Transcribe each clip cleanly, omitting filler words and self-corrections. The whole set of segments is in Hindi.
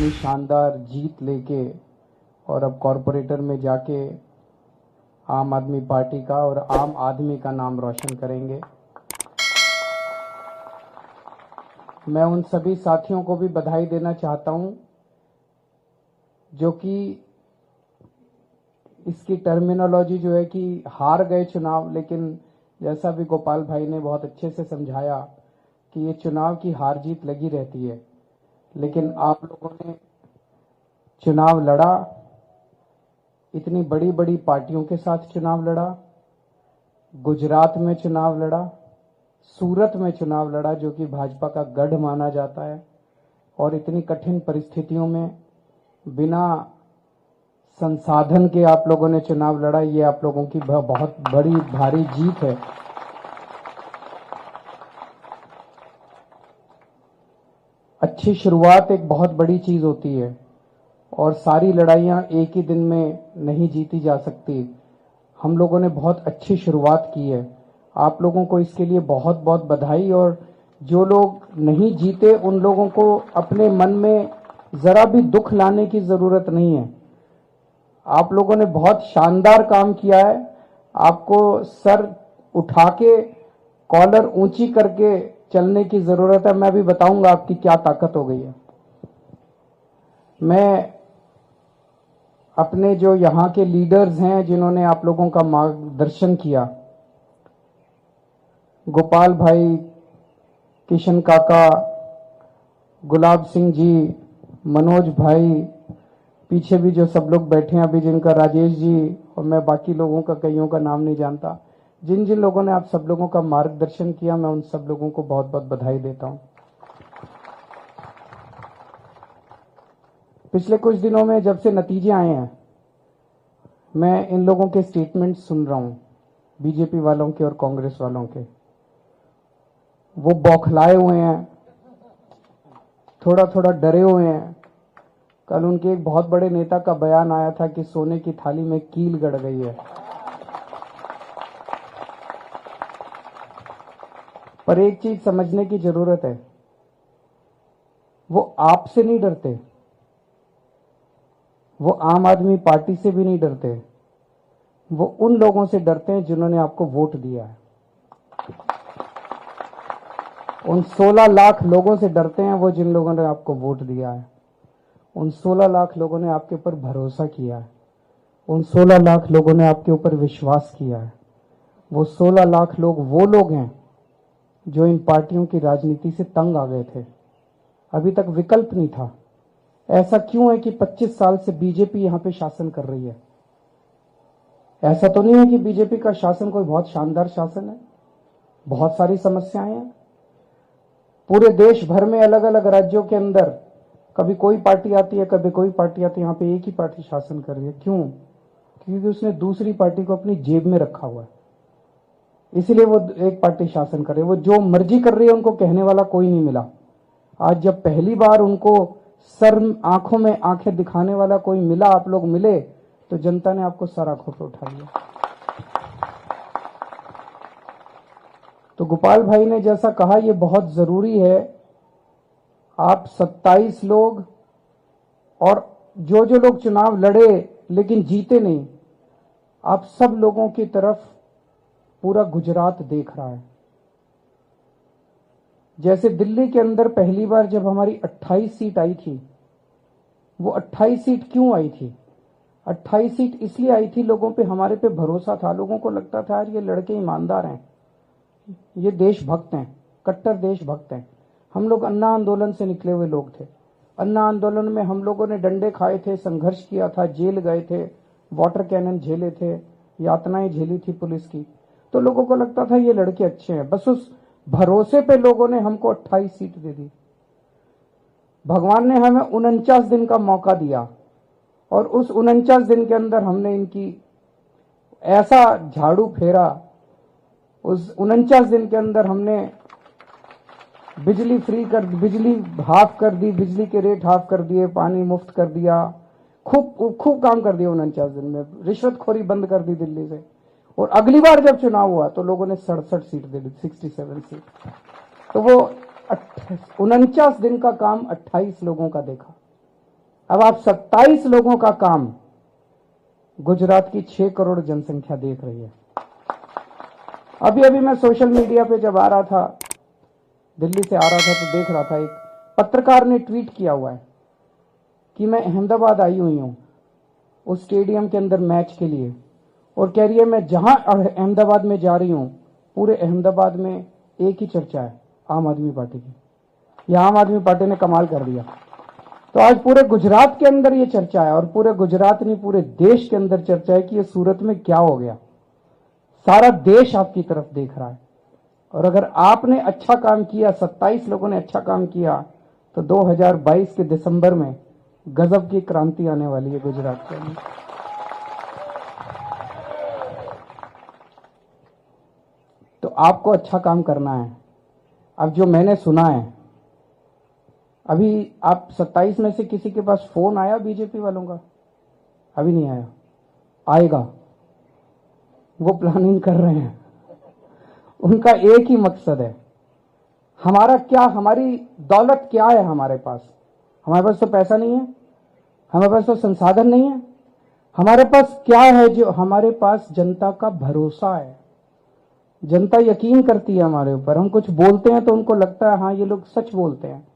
इतनी शानदार जीत लेके और अब कॉरपोरेटर में जाके आम आदमी पार्टी का और आम आदमी का नाम रोशन करेंगे। मैं उन सभी साथियों को भी बधाई देना चाहता हूं जो कि इसकी टर्मिनोलॉजी जो है कि हार गए चुनाव, लेकिन जैसा भी गोपाल भाई ने बहुत अच्छे से समझाया कि ये चुनाव की हार जीत लगी रहती है, लेकिन आप लोगों ने चुनाव लड़ा, इतनी बड़ी बड़ी पार्टियों के साथ चुनाव लड़ा, गुजरात में चुनाव लड़ा, सूरत में चुनाव लड़ा जो कि भाजपा का गढ़ माना जाता है, और इतनी कठिन परिस्थितियों में बिना संसाधन के आप लोगों ने चुनाव लड़ा। ये आप लोगों की बहुत बड़ी भारी जीत है। अच्छी शुरुआत एक बहुत बड़ी चीज होती है और सारी लड़ाइयां एक ही दिन में नहीं जीती जा सकती। हम लोगों ने बहुत अच्छी शुरुआत की है, आप लोगों को इसके लिए बहुत बहुत बधाई। और जो लोग नहीं जीते उन लोगों को अपने मन में जरा भी दुख लाने की जरूरत नहीं है। आप लोगों ने बहुत शानदार काम किया है। आपको सर उठा के, कॉलर ऊंची करके चलने की जरूरत है। मैं भी बताऊंगा आपकी क्या ताकत हो गई है। मैं अपने जो यहाँ के लीडर्स हैं जिन्होंने आप लोगों का मार्गदर्शन किया, गोपाल भाई, किशन काका, गुलाब सिंह जी, मनोज भाई, पीछे भी जो सब लोग बैठे हैं अभी, जिनका राजेश जी, और मैं बाकी लोगों का कईयों का नाम नहीं जानता, जिन जिन लोगों ने आप सब लोगों का मार्गदर्शन किया, मैं उन सब लोगों को बहुत बहुत बधाई देता हूं। पिछले कुछ दिनों में जब से नतीजे आए हैं, मैं इन लोगों के स्टेटमेंट सुन रहा हूं, बीजेपी वालों के और कांग्रेस वालों के। वो बौखलाए हुए हैं, थोड़ा थोड़ा डरे हुए हैं। कल उनके एक बहुत बड़े नेता का बयान आया था कि सोने की थाली में कील गड़ गई है। पर एक चीज समझने की जरूरत है, वो आपसे नहीं डरते, वो आम आदमी पार्टी से भी नहीं डरते, वो उन लोगों से डरते हैं जिन्होंने आपको वोट दिया है। उन 16 लाख लोगों से डरते हैं वो जिन लोगों ने आपको वोट दिया है। उन 16 लाख लोगों ने आपके ऊपर भरोसा किया है। उन 16 लाख लोगों ने आपके ऊपर विश्वास किया है। वो 16 लाख लोग वो लोग हैं जो इन पार्टियों की राजनीति से तंग आ गए थे। अभी तक विकल्प नहीं था। ऐसा क्यों है कि 25 साल से बीजेपी यहां पे शासन कर रही है? ऐसा तो नहीं है कि बीजेपी का शासन कोई बहुत शानदार शासन है। बहुत सारी समस्याएं हैं पूरे देश भर में, अलग अलग राज्यों के अंदर। कभी कोई पार्टी आती है, कभी कोई पार्टी आती है, यहां पे एक ही पार्टी शासन कर रही है। क्यों? क्योंकि उसने दूसरी पार्टी को अपनी जेब में रखा हुआ है, इसीलिए वो एक पार्टी शासन कर रही है। वो जो मर्जी कर रही है, उनको कहने वाला कोई नहीं मिला। आज जब पहली बार उनको सर आंखों में आंखें दिखाने वाला कोई मिला, आप लोग मिले, तो जनता ने आपको सर आंखों पे उठा लिया। तो गोपाल भाई ने जैसा कहा, ये बहुत जरूरी है। आप 27 लोग और जो जो लोग चुनाव लड़े लेकिन जीते नहीं, आप सब लोगों की तरफ पूरा गुजरात देख रहा है। जैसे दिल्ली के अंदर पहली बार जब हमारी 28 सीट आई थी, वो 28 सीट क्यों आई थी? 28 सीट इसलिए आई थी, लोगों पे, हमारे पे भरोसा था। लोगों को लगता था यार ये लड़के ईमानदार हैं, ये देशभक्त हैं, कट्टर देशभक्त हैं। हम लोग अन्ना आंदोलन से निकले हुए लोग थे। अन्ना आंदोलन में हम लोगों ने डंडे खाए थे, संघर्ष किया था, जेल गए थे, वाटर कैनन झेले थे, यातनाएं झेली थी पुलिस की। तो लोगों को लगता था ये लड़के अच्छे हैं। बस उस भरोसे पे लोगों ने हमको 28 सीट दे दी। भगवान ने हमें 49 दिन का मौका दिया और उस 49 दिन के अंदर हमने इनकी ऐसा झाड़ू फेरा। उस 49 दिन के अंदर हमने बिजली फ्री कर, बिजली हाफ कर दी, बिजली के रेट हाफ कर दिए, पानी मुफ्त कर दिया, खूब काम कर दिया 49 दिन में। रिश्वतखोरी बंद कर दी दिल्ली से। और अगली बार जब चुनाव हुआ तो लोगों ने 67 सीट दे दी, 67 सीट। तो वो 49 दिन का काम 28 लोगों का देखा। अब आप 27 लोगों का काम गुजरात की 6 करोड़ जनसंख्या देख रही है। अभी अभी मैं सोशल मीडिया पे जब आ रहा था, दिल्ली से आ रहा था, तो देख रहा था एक पत्रकार ने ट्वीट किया हुआ है कि मैं अहमदाबाद आई हुई हूं उस स्टेडियम के अंदर मैच के लिए, और कह रही है मैं जहां अहमदाबाद में जा रही हूं पूरे अहमदाबाद में एक ही चर्चा है, आम आदमी पार्टी की। यह आम आदमी पार्टी ने कमाल कर दिया। तो आज पूरे गुजरात के अंदर ये चर्चा है, और पूरे गुजरात नहीं पूरे देश के अंदर चर्चा है कि ये सूरत में क्या हो गया। सारा देश आपकी तरफ देख रहा है, और अगर आपने अच्छा काम किया, 27 लोगों ने अच्छा काम किया, तो 2022 के दिसंबर में गजब की क्रांति आने वाली है गुजरात के अंदर। तो आपको अच्छा काम करना है। अब जो मैंने सुना है, अभी आप 27 में से किसी के पास फोन आया बीजेपी वालों का? अभी नहीं आया, आएगा। वो प्लानिंग कर रहे हैं। उनका एक ही मकसद है, हमारा क्या, हमारी दौलत क्या है हमारे पास? हमारे पास तो पैसा नहीं है, हमारे पास तो संसाधन नहीं है, हमारे पास क्या है? जो हमारे पास जनता का भरोसा है। जनता यकीन करती है हमारे ऊपर। हम कुछ बोलते हैं तो उनको लगता है हाँ ये लोग सच बोलते हैं।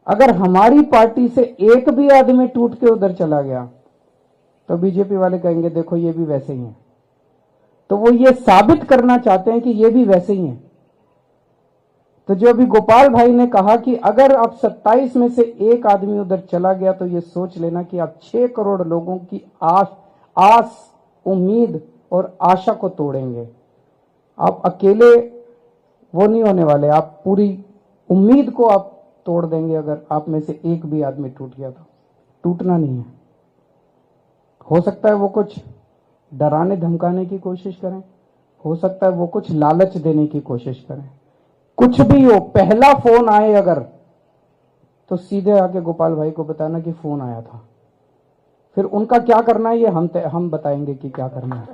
अगर हमारी पार्टी से एक भी आदमी टूट के उधर चला गया तो बीजेपी वाले कहेंगे देखो ये भी वैसे ही हैं। तो वो ये साबित करना चाहते हैं कि ये भी वैसे ही हैं। तो जो अभी गोपाल भाई ने कहा कि अगर आप 27 में से एक आदमी उधर चला गया तो ये सोच लेना कि आप 6 करोड़ लोगों की आस, उम्मीद और आशा को तोड़ेंगे। आप अकेले वो नहीं होने वाले, आप पूरी उम्मीद को आप तोड़ देंगे। अगर आप में से एक भी आदमी टूट गया तो टूटना नहीं है। हो सकता है वो कुछ डराने धमकाने की कोशिश करें, हो सकता है वो कुछ लालच देने की कोशिश करें, कुछ भी हो। पहला फोन आए अगर, तो सीधे आके गोपाल भाई को बताना कि फोन आया था। फिर उनका क्या करना है ये हम बताएंगे कि क्या करना है?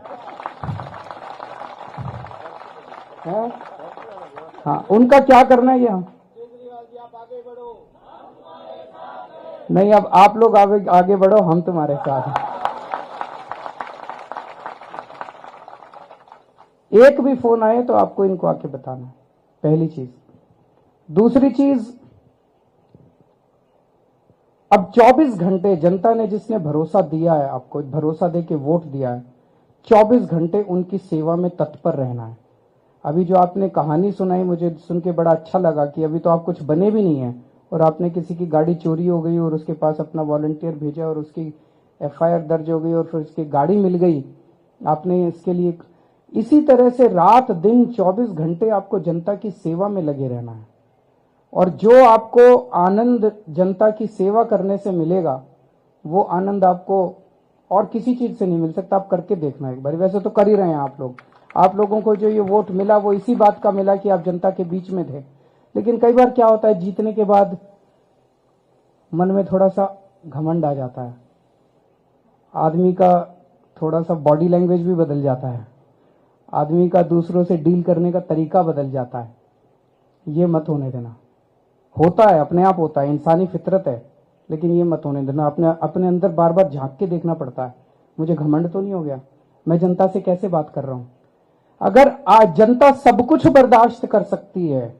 हाँ, उनका क्या करना है ये हम नहीं। अब आप लोग आगे बढ़ो, हम तुम्हारे साथ हैं। एक भी फोन आए तो आपको इनको आके बताना है, पहली चीज। दूसरी चीज, अब 24 घंटे जनता ने जिसने भरोसा दिया है आपको, भरोसा दे के वोट दिया है, 24 घंटे उनकी सेवा में तत्पर रहना है। अभी जो आपने कहानी सुनाई मुझे सुन के बड़ा अच्छा लगा कि अभी तो आप कुछ बने भी नहीं है और आपने किसी की गाड़ी चोरी हो गई और उसके पास अपना वॉलंटियर भेजा और उसकी एफआईआर दर्ज हो गई और फिर उसकी गाड़ी मिल गई। आपने इसके लिए इसी तरह से रात दिन 24 घंटे आपको जनता की सेवा में लगे रहना है। और जो आपको आनंद जनता की सेवा करने से मिलेगा वो आनंद आपको और किसी चीज से नहीं मिल सकता। आप करके देखना एक बार। वैसे तो कर ही रहे हैं आप लोग। आप लोगों को जो ये वोट मिला वो इसी बात का मिला कि आप जनता के बीच में थे। लेकिन कई बार क्या होता है, जीतने के बाद मन में थोड़ा सा घमंड आ जाता है, आदमी का थोड़ा सा बॉडी लैंग्वेज भी बदल जाता है, आदमी का दूसरों से डील करने का तरीका बदल जाता है। ये मत होने देना। होता है, अपने आप होता है, इंसानी फितरत है, लेकिन ये मत होने देना। अपने अंदर बार बार झांक के देखना पड़ता है, मुझे घमंड तो नहीं हो गया, मैं जनता से कैसे बात कर रहा हूं। अगर आज जनता सब कुछ बर्दाश्त कर सकती है,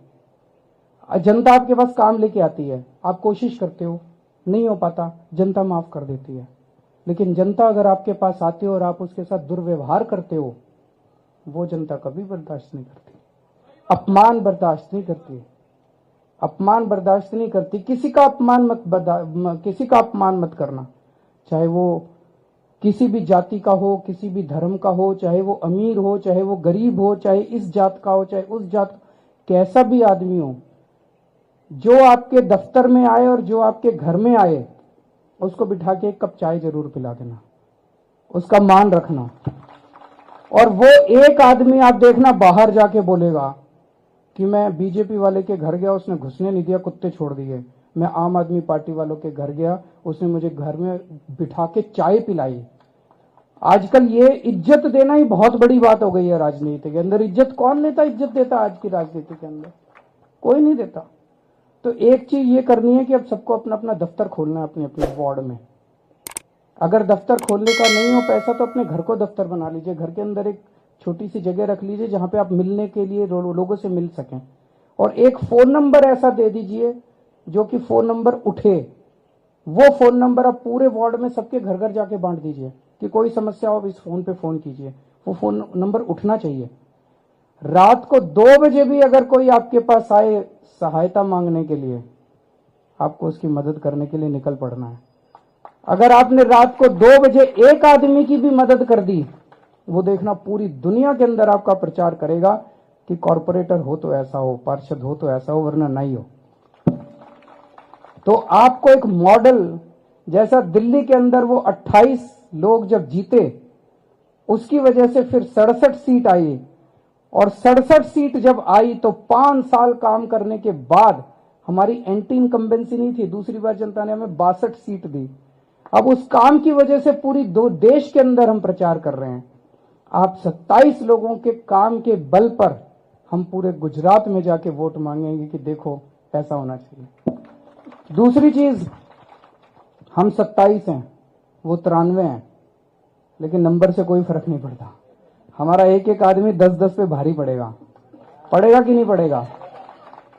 जनता आपके पास काम लेके आती है, आप कोशिश करते हो, नहीं हो पाता, जनता माफ कर देती है। लेकिन जनता अगर आपके पास आती हो और आप उसके साथ दुर्व्यवहार करते हो, वो जनता कभी बर्दाश्त नहीं करती। अपमान बर्दाश्त नहीं करती, अपमान बर्दाश्त नहीं करती। किसी का अपमान मत करना, चाहे वो किसी भी जाति का हो, किसी भी धर्म का हो, चाहे वो अमीर हो, चाहे वो गरीब हो, चाहे इस जात का हो, चाहे उस जात, कैसा भी आदमी हो। जो आपके दफ्तर में आए और जो आपके घर में आए, उसको बिठा के एक कप चाय जरूर पिला देना, उसका मान रखना। और वो एक आदमी आप देखना बाहर जाके बोलेगा कि मैं बीजेपी वाले के घर गया, उसने घुसने नहीं दिया, कुत्ते छोड़ दिए। मैं आम आदमी पार्टी वालों के घर गया, उसने मुझे घर में बिठा के चाय पिलाई। आजकल ये इज्जत देना ही बहुत बड़ी बात हो गई है राजनीति के अंदर। इज्जत कौन लेता, इज्जत देता आज की राजनीति के अंदर? कोई नहीं देता। तो एक चीज ये करनी है कि अब सबको अपना अपना दफ्तर खोलना है अपने अपने वार्ड में। अगर दफ्तर खोलने का नहीं हो पैसा तो अपने घर को दफ्तर बना लीजिए, घर के अंदर एक छोटी सी जगह रख लीजिए जहां पे आप मिलने के लिए लोगों से मिल सकें, और एक फोन नंबर ऐसा दे दीजिए जो कि फोन नंबर उठे। वो फोन नंबर आप पूरे वार्ड में सबके घर घर जाके बांट दीजिए कि कोई समस्या हो इस फोन पे फोन कीजिए। वो फोन नंबर उठना चाहिए। रात को 2 बजे भी अगर कोई आपके पास आए सहायता मांगने के लिए, आपको उसकी मदद करने के लिए निकल पड़ना है। अगर आपने रात को 2 बजे एक आदमी की भी मदद कर दी, वो देखना पूरी दुनिया के अंदर आपका प्रचार करेगा कि कॉर्पोरेटर हो तो ऐसा हो, पार्षद हो तो ऐसा हो, वरना नहीं हो। तो आपको एक मॉडल जैसा दिल्ली के अंदर वो 28 लोग जब जीते, उसकी वजह से फिर 67 सीट आई, और 67 सीट जब आई तो 5 साल काम करने के बाद हमारी एंटी इनकम्बेंसी नहीं थी, दूसरी बार जनता ने हमें 62 सीट दी। अब उस काम की वजह से पूरी देश के अंदर हम प्रचार कर रहे हैं। आप 27 लोगों के काम के बल पर हम पूरे गुजरात में जाके वोट मांगेंगे कि देखो ऐसा होना चाहिए। दूसरी चीज, हम 27 हैं, वो 93 हैं, लेकिन नंबर से कोई फर्क नहीं पड़ता। हमारा एक एक आदमी 10-10 पे भारी पड़ेगा कि नहीं पड़ेगा?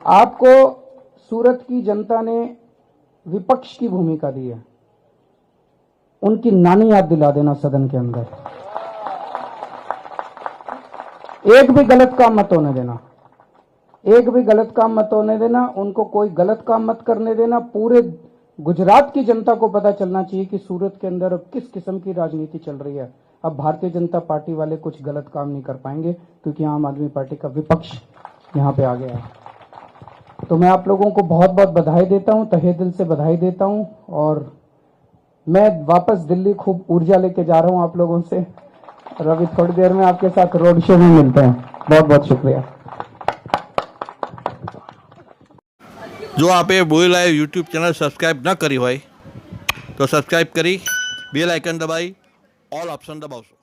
आपको सूरत की जनता ने विपक्ष की भूमिका दी है, उनकी नानी याद दिला देना सदन के अंदर। एक भी गलत काम मत होने देना, एक भी गलत काम मत होने देना, उनको कोई गलत काम मत करने देना। पूरे गुजरात की जनता को पता चलना चाहिए कि सूरत के अंदर अब किस किस्म की राजनीति चल रही है। अब भारतीय जनता पार्टी वाले कुछ गलत काम नहीं कर पाएंगे क्योंकि आम आदमी पार्टी का विपक्ष यहां पे आ गया है। तो मैं आप लोगों को बहुत बहुत बधाई देता हूं, तहे दिल से बधाई देता हूं, और मैं वापस दिल्ली खूब ऊर्जा लेके जा रहा हूं आप लोगों से, और अभी थोड़ी देर में आपके साथ रोड शो में मिलते हैं। बहुत बहुत शुक्रिया। जो आपे बोली लाइव यूट्यूब चैनल सब्सक्राइब न करी हो तो सब्सक्राइब करी, बेल आइकन दबाई, ऑल ऑप्शन दबावशो।